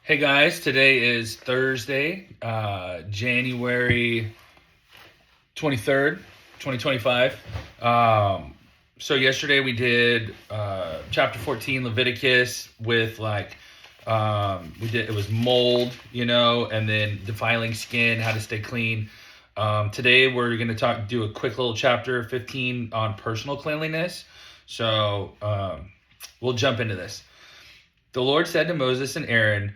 Hey guys, today is Thursday, January 23rd, 2025. So yesterday we did chapter 14 Leviticus with it was mold, and then defiling skin, how to stay clean. Today we're going to do a quick little chapter 15 on personal cleanliness. So we'll jump into this. The Lord said to Moses and Aaron,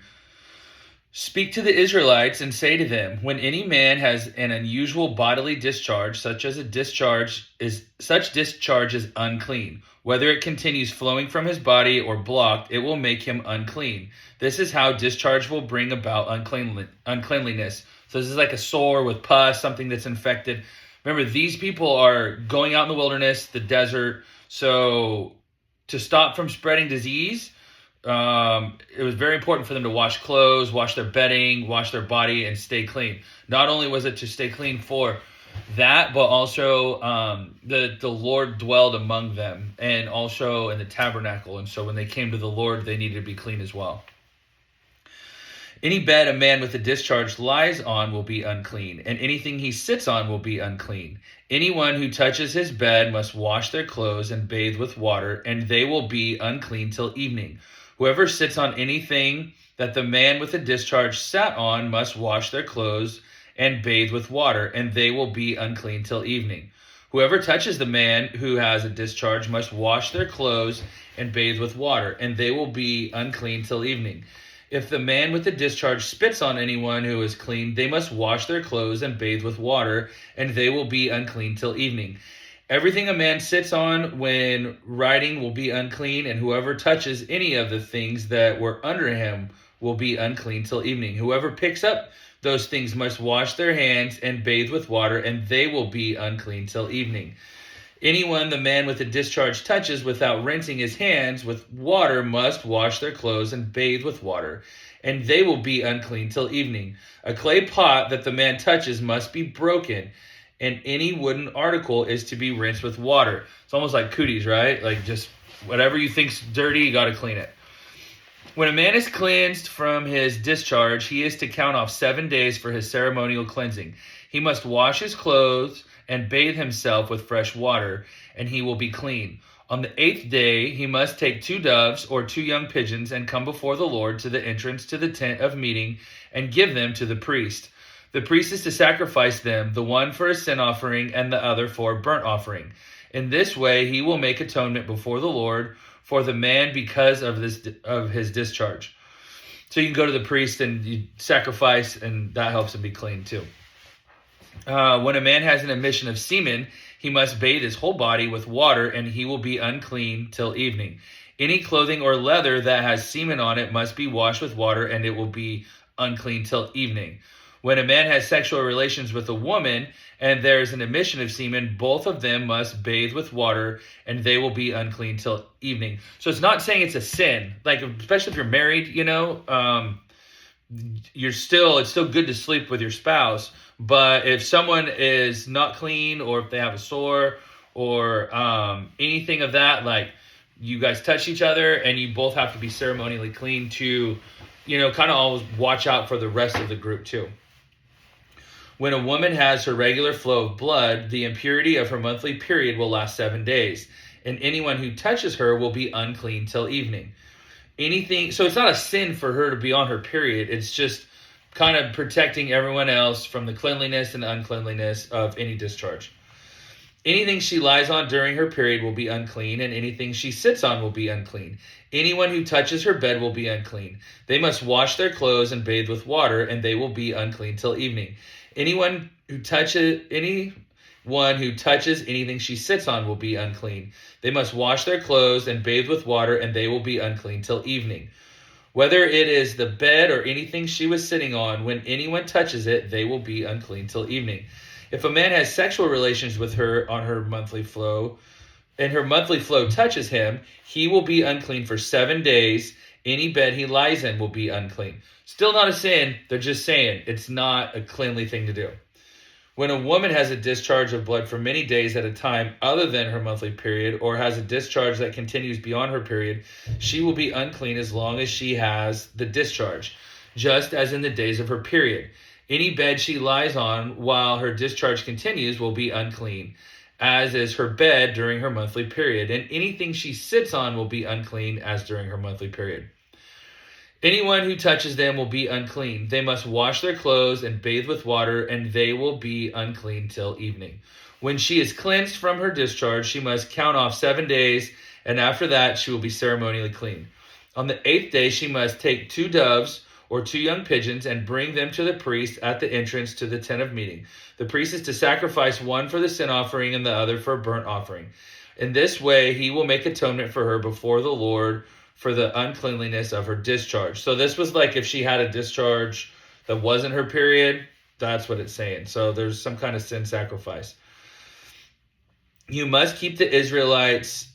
"Speak to the Israelites and say to them, when any man has an unusual bodily discharge, such discharge is unclean. Whether it continues flowing from his body or blocked, it will make him unclean. This is how discharge will bring about uncleanliness." So this is like a sore with pus, something that's infected. Remember, these people are going out in the wilderness, the desert. So to stop from spreading disease, it was very important for them to wash clothes, wash their bedding, wash their body, and stay clean. Not only was it to stay clean for that, but also the Lord dwelled among them, and also in the tabernacle. And so when they came to the Lord, they needed to be clean as well. Any bed a man with a discharge lies on will be unclean, and anything he sits on will be unclean. Anyone who touches his bed must wash their clothes and bathe with water, and they will be unclean till evening. Whoever sits on anything that the man with a discharge sat on must wash their clothes and bathe with water, and they will be unclean till evening. Whoever touches the man who has a discharge must wash their clothes and bathe with water, and they will be unclean till evening. If the man with the discharge spits on anyone who is clean, they must wash their clothes and bathe with water, and they will be unclean till evening. Everything a man sits on when riding will be unclean, and whoever touches any of the things that were under him will be unclean till evening. Whoever picks up those things must wash their hands and bathe with water, and they will be unclean till evening. Anyone the man with a discharge touches without rinsing his hands with water must wash their clothes and bathe with water, and they will be unclean till evening. A clay pot that the man touches must be broken, and any wooden article is to be rinsed with water. It's almost like cooties, right? Like just whatever you think's dirty, you got to clean it. When a man is cleansed from his discharge, he is to count off 7 days for his ceremonial cleansing. He must wash his clothes and bathe himself with fresh water, and he will be clean. On the 8th day, he must take 2 doves or 2 young pigeons and come before the Lord to the entrance to the tent of meeting and give them to the priest. The priest is to sacrifice them, the one for a sin offering and the other for a burnt offering. In this way, he will make atonement before the Lord for the man because of his discharge. So you can go to the priest and you sacrifice, and that helps him be clean too. When a man has an emission of semen, he must bathe his whole body with water, and he will be unclean till evening. Any clothing or leather that has semen on it must be washed with water, and it will be unclean till evening. When a man has sexual relations with a woman, and there is an emission of semen, both of them must bathe with water, and they will be unclean till evening. So it's not saying it's a sin, like especially if you're married, it's still good to sleep with your spouse. But if someone is not clean, or if they have a sore, or anything of that, like you guys touch each other, and you both have to be ceremonially clean to, kind of always watch out for the rest of the group too. When a woman has her regular flow of blood, the impurity of her monthly period will last 7 days, and anyone who touches her will be unclean till evening. So it's not a sin for her to be on her period. It's just kind of protecting everyone else from the cleanliness and uncleanliness of any discharge. Anything she lies on during her period will be unclean, and anything she sits on will be unclean. Anyone who touches her bed will be unclean. They must wash their clothes and bathe with water, and they will be unclean till evening. Anyone who touches anything she sits on will be unclean. They must wash their clothes and bathe with water, and they will be unclean till evening. Whether it is the bed or anything she was sitting on, when anyone touches it, they will be unclean till evening. If a man has sexual relations with her on her monthly flow, and her monthly flow touches him, he will be unclean for 7 days. Any bed he lies in will be unclean. Still not a sin. They're just saying it's not a cleanly thing to do. When a woman has a discharge of blood for many days at a time other than her monthly period, or has a discharge that continues beyond her period, she will be unclean as long as she has the discharge. just as in the days of her period. Any bed she lies on while her discharge continues will be unclean, as is her bed during her monthly period, and anything she sits on will be unclean, as during her monthly period. Anyone who touches them will be unclean. They must wash their clothes and bathe with water, and they will be unclean till evening. When she is cleansed from her discharge, she must count off 7 days, and after that she will be ceremonially clean. On the 8th day she must take 2 doves or 2 young pigeons and bring them to the priest at the entrance to the tent of meeting. The priest is to sacrifice one for the sin offering and the other for a burnt offering. In this way he will make atonement for her before the Lord for the uncleanliness of her discharge. So this was like if she had a discharge that wasn't her period, that's what it's saying. So there's some kind of sin sacrifice. You must keep the Israelites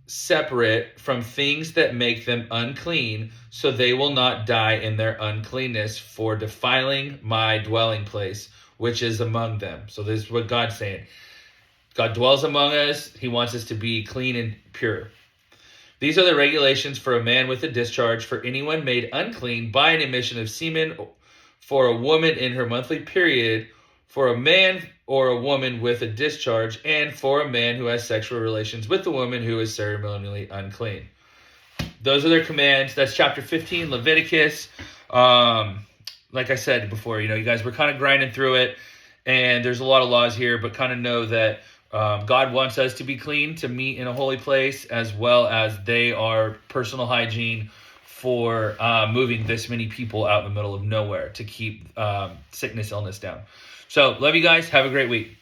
separate from things that make them unclean, so they will not die in their uncleanness for defiling my dwelling place, which is among them. So this is what God's saying. God dwells among us. He wants us to be clean and pure. These are the regulations for a man with a discharge, for anyone made unclean by an emission of semen, for a woman in her monthly period, for a man or a woman with a discharge, and for a man who has sexual relations with a woman who is ceremonially unclean. Those are their commands. That's chapter 15, Leviticus. Like I said before, you guys were kind of grinding through it, and there's a lot of laws here, but kind of know that God wants us to be clean, to meet in a holy place, as well as they are personal hygiene for moving this many people out in the middle of nowhere to keep sickness, illness down. So, love you guys. Have a great week.